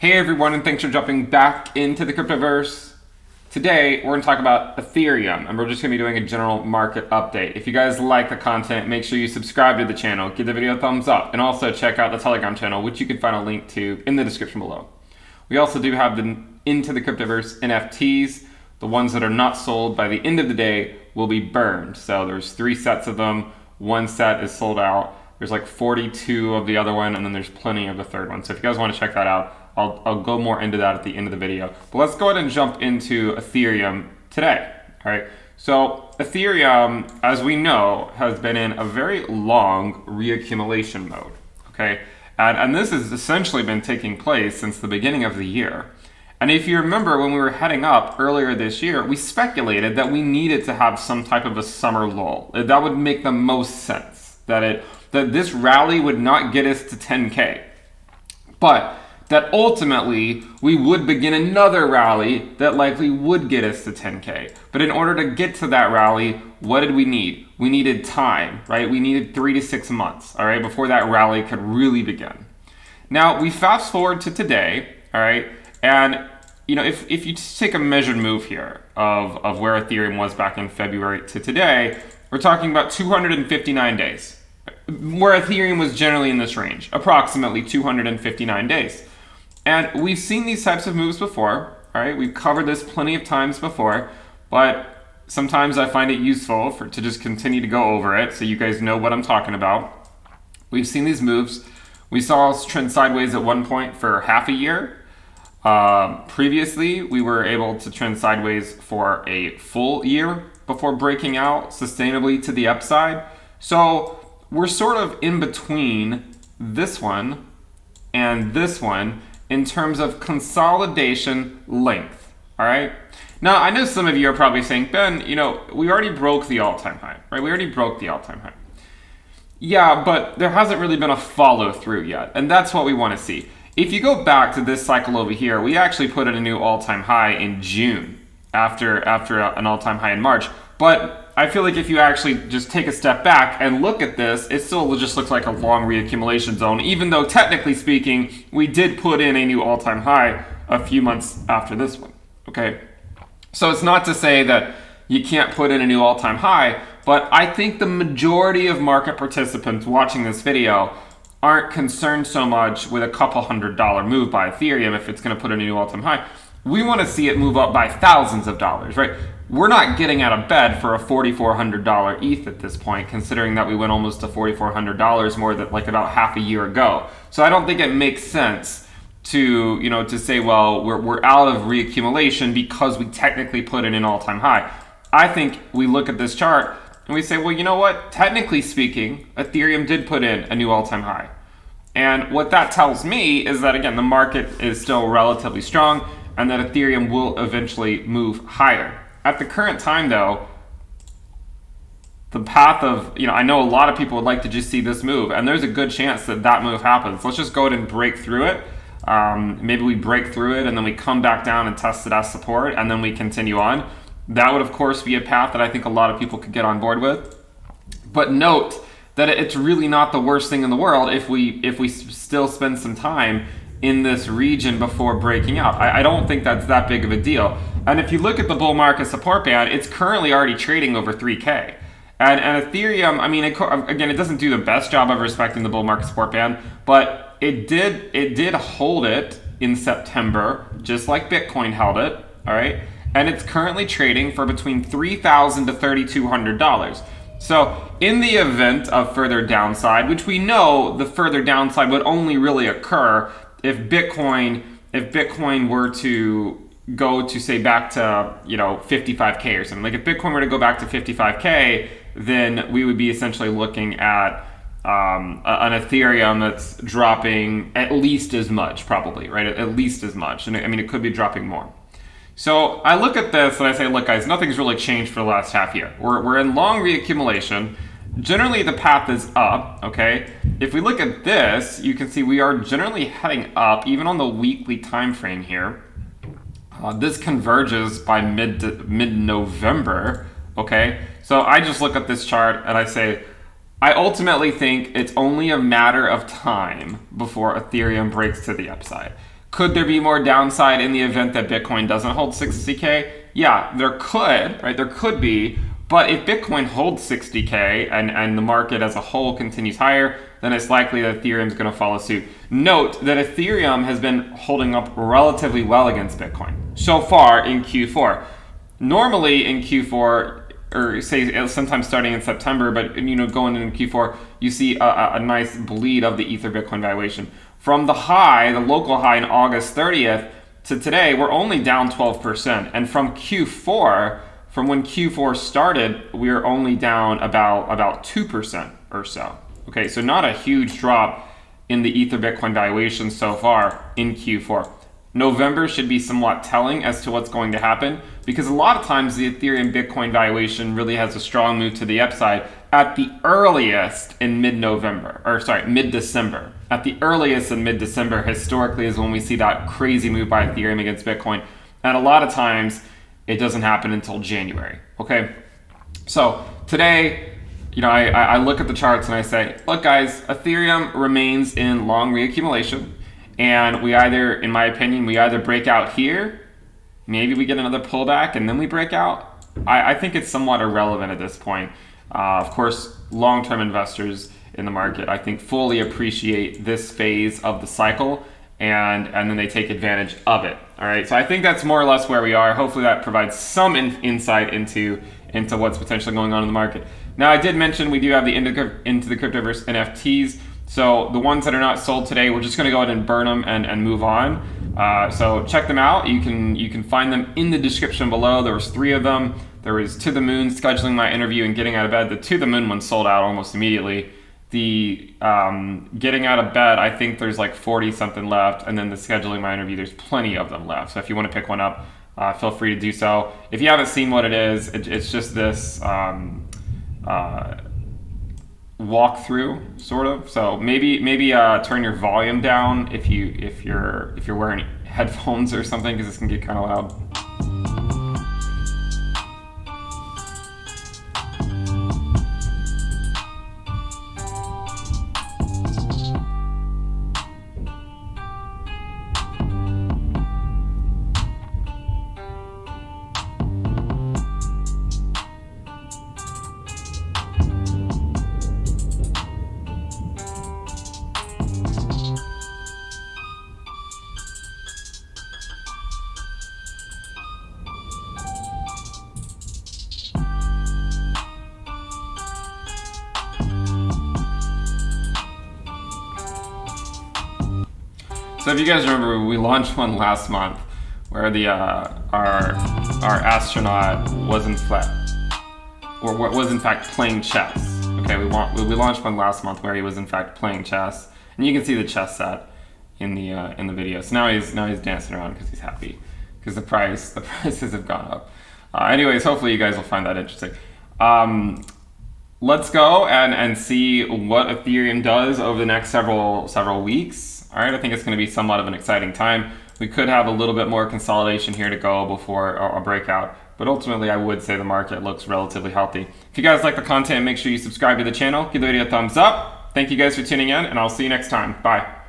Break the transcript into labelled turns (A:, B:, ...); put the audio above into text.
A: Hey everyone, and thanks for jumping back into the Cryptoverse. Today, we're going to talk about Ethereum, and we're just going to be doing a general market update. If you guys like the content, make sure you subscribe to the channel, give the video a thumbs up, and also check out the Telegram channel, which you can find a link to in the description below. We also do have the Into the Cryptoverse NFTs. The ones that are not sold by the end of the day will be burned. So there's 3 sets of them. One set is sold out. There's like 42 of the other one, and then there's plenty of the third one. So if you guys want to check that out, I'll go more into that at the end of the video. But let's go ahead and jump into Ethereum today. All right. So Ethereum, as we know, has been in a very long reaccumulation mode. Okay. And this has essentially been taking place since the beginning of the year. And if you remember, when we were heading up earlier this year, we speculated that we needed to have some type of a summer lull. That would make the most sense. That this rally would not get us to 10K. But that ultimately we would begin another rally that likely would get us to 10K. But in order to get to that rally, what did we need? We needed time, right? We needed 3 to 6 months, all right, before that rally could really begin. Now, we fast forward to today, all right, and you know, if you just take a measured move here of where Ethereum was back in February to today, we're talking about 259 days, where Ethereum was generally in this range, approximately 259 days. And we've seen these types of moves before, all right? We've covered this plenty of times before, but sometimes I find it useful to just continue to go over it so you guys know what I'm talking about. We've seen these moves. We saw us trend sideways at one point for half a year. Previously, we were able to trend sideways for a full year before breaking out sustainably to the upside. So we're sort of in between this one and this one in terms of consolidation length, all right? Now, I know some of you are probably saying, Ben, you know, we already broke the all-time high, right? We already broke the all-time high. Yeah, but there hasn't really been a follow-through yet, and that's what we want to see. If you go back to this cycle over here, we actually put in a new all-time high in June after an all-time high in March. But I feel like if you actually just take a step back and look at this, it still just looks like a long reaccumulation zone, even though technically speaking, we did put in a new all-time high a few months after this one, okay? So it's not to say that you can't put in a new all-time high, but I think the majority of market participants watching this video aren't concerned so much with a couple $100 move by Ethereum if it's going to put in a new all-time high. We want to see it move up by thousands of dollars, right? We're not getting out of bed for a $4,400 ETH at this point, considering that we went almost to $4,400 more than like about half a year ago. So I don't think it makes sense to, you know, to say, well, we're out of reaccumulation because we technically put in an all-time high. I think we look at this chart and we say, well, you know what? Technically speaking, Ethereum did put in a new all-time high. And what that tells me is that, again, the market is still relatively strong and that Ethereum will eventually move higher. At the current time, though, the path of, you know, I know a lot of people would like to just see this move, and there's a good chance that that move happens. Let's just go ahead and break through it. Maybe we break through it, and then we come back down and test it as support, and then we continue on. That would, of course, be a path that I think a lot of people could get on board with. But note that it's really not the worst thing in the world if we still spend some time in this region before breaking out. I don't think that's that big of a deal. And if you look at the bull market support band, it's currently already trading over 3K. And Ethereum, I mean, again, it doesn't do the best job of respecting the bull market support band, but it did hold it in September, just like Bitcoin held it, all right? And it's currently trading for between $3,000 to $3,200. So in the event of further downside, which we know the further downside would only really occur if Bitcoin were to go to, say, back to, you know, 55K or something. Like if Bitcoin were to go back to 55K, then we would be essentially looking at an Ethereum that's dropping at least as much, probably, right? At least as much. And I mean, it could be dropping more. So I look at this and I say, look, guys, nothing's really changed for the last half year. We're in long reaccumulation. Generally, the path is up, okay? If we look at this, you can see we are generally heading up, even on the weekly time frame here. This converges by mid-November, okay? So I just look at this chart and I say, I ultimately think it's only a matter of time before Ethereum breaks to the upside. Could there be more downside in the event that Bitcoin doesn't hold 60K? Yeah, there could, right? There could be. But if Bitcoin holds 60K and the market as a whole continues higher, then it's likely that Ethereum is going to follow suit. Note that Ethereum has been holding up relatively well against Bitcoin so far in Q4. Normally in Q4, or say sometime starting in September, but going into Q4, you see a nice bleed of the Ether Bitcoin valuation. From the high, the local high in August 30th to today, we're only down 12%. And from Q4, from when Q4 started, we are only down about 2% or so. Okay, so not a huge drop in the Ether Bitcoin valuation so far in Q4. November should be somewhat telling as to what's going to happen, because a lot of times the Ethereum Bitcoin valuation really has a strong move to the upside at the earliest in mid-December. At the earliest in mid-December historically is when we see that crazy move by Ethereum against Bitcoin. And a lot of times it doesn't happen until January, okay? So today, I look at the charts and I say, look guys, Ethereum remains in long reaccumulation. And we either, in my opinion, break out here, maybe we get another pullback and then we break out. I think it's somewhat irrelevant at this point. Of course, long-term investors in the market, I think, fully appreciate this phase of the cycle and then they take advantage of it. All right, so I think that's more or less where we are. Hopefully that provides some insight into what's potentially going on in the market. Now, I did mention we do have the Into the Cryptoverse NFTs. So the ones that are not sold today, we're just going to go ahead and burn them and move on. So check them out. You can find them in the description below. There was 3 of them. There was To The Moon, scheduling my interview and getting out of bed. The To The Moon one sold out almost immediately. The getting out of bed, I think there's like 40 something left. And then the scheduling my interview, there's plenty of them left. So if you want to pick one up, feel free to do so. If you haven't seen what it is, it's just this walkthrough sort of. So maybe turn your volume down if you're wearing headphones or something, because this can get kind of loud. So if you guys remember, we launched one last month where the our astronaut was in fact playing chess. Okay, we launched one last month where he was in fact playing chess, and you can see the chess set in the video. So now he's dancing around because he's happy because the prices have gone up. Anyways, hopefully you guys will find that interesting. Let's go and see what Ethereum does over the next several weeks. All right, I think it's going to be somewhat of an exciting time. We could have a little bit more consolidation here to go before a breakout, but ultimately I would say the market looks relatively healthy. If you guys like the content, make sure you subscribe to the channel, give the video a thumbs up. Thank you guys for tuning in, and I'll see you next time. Bye.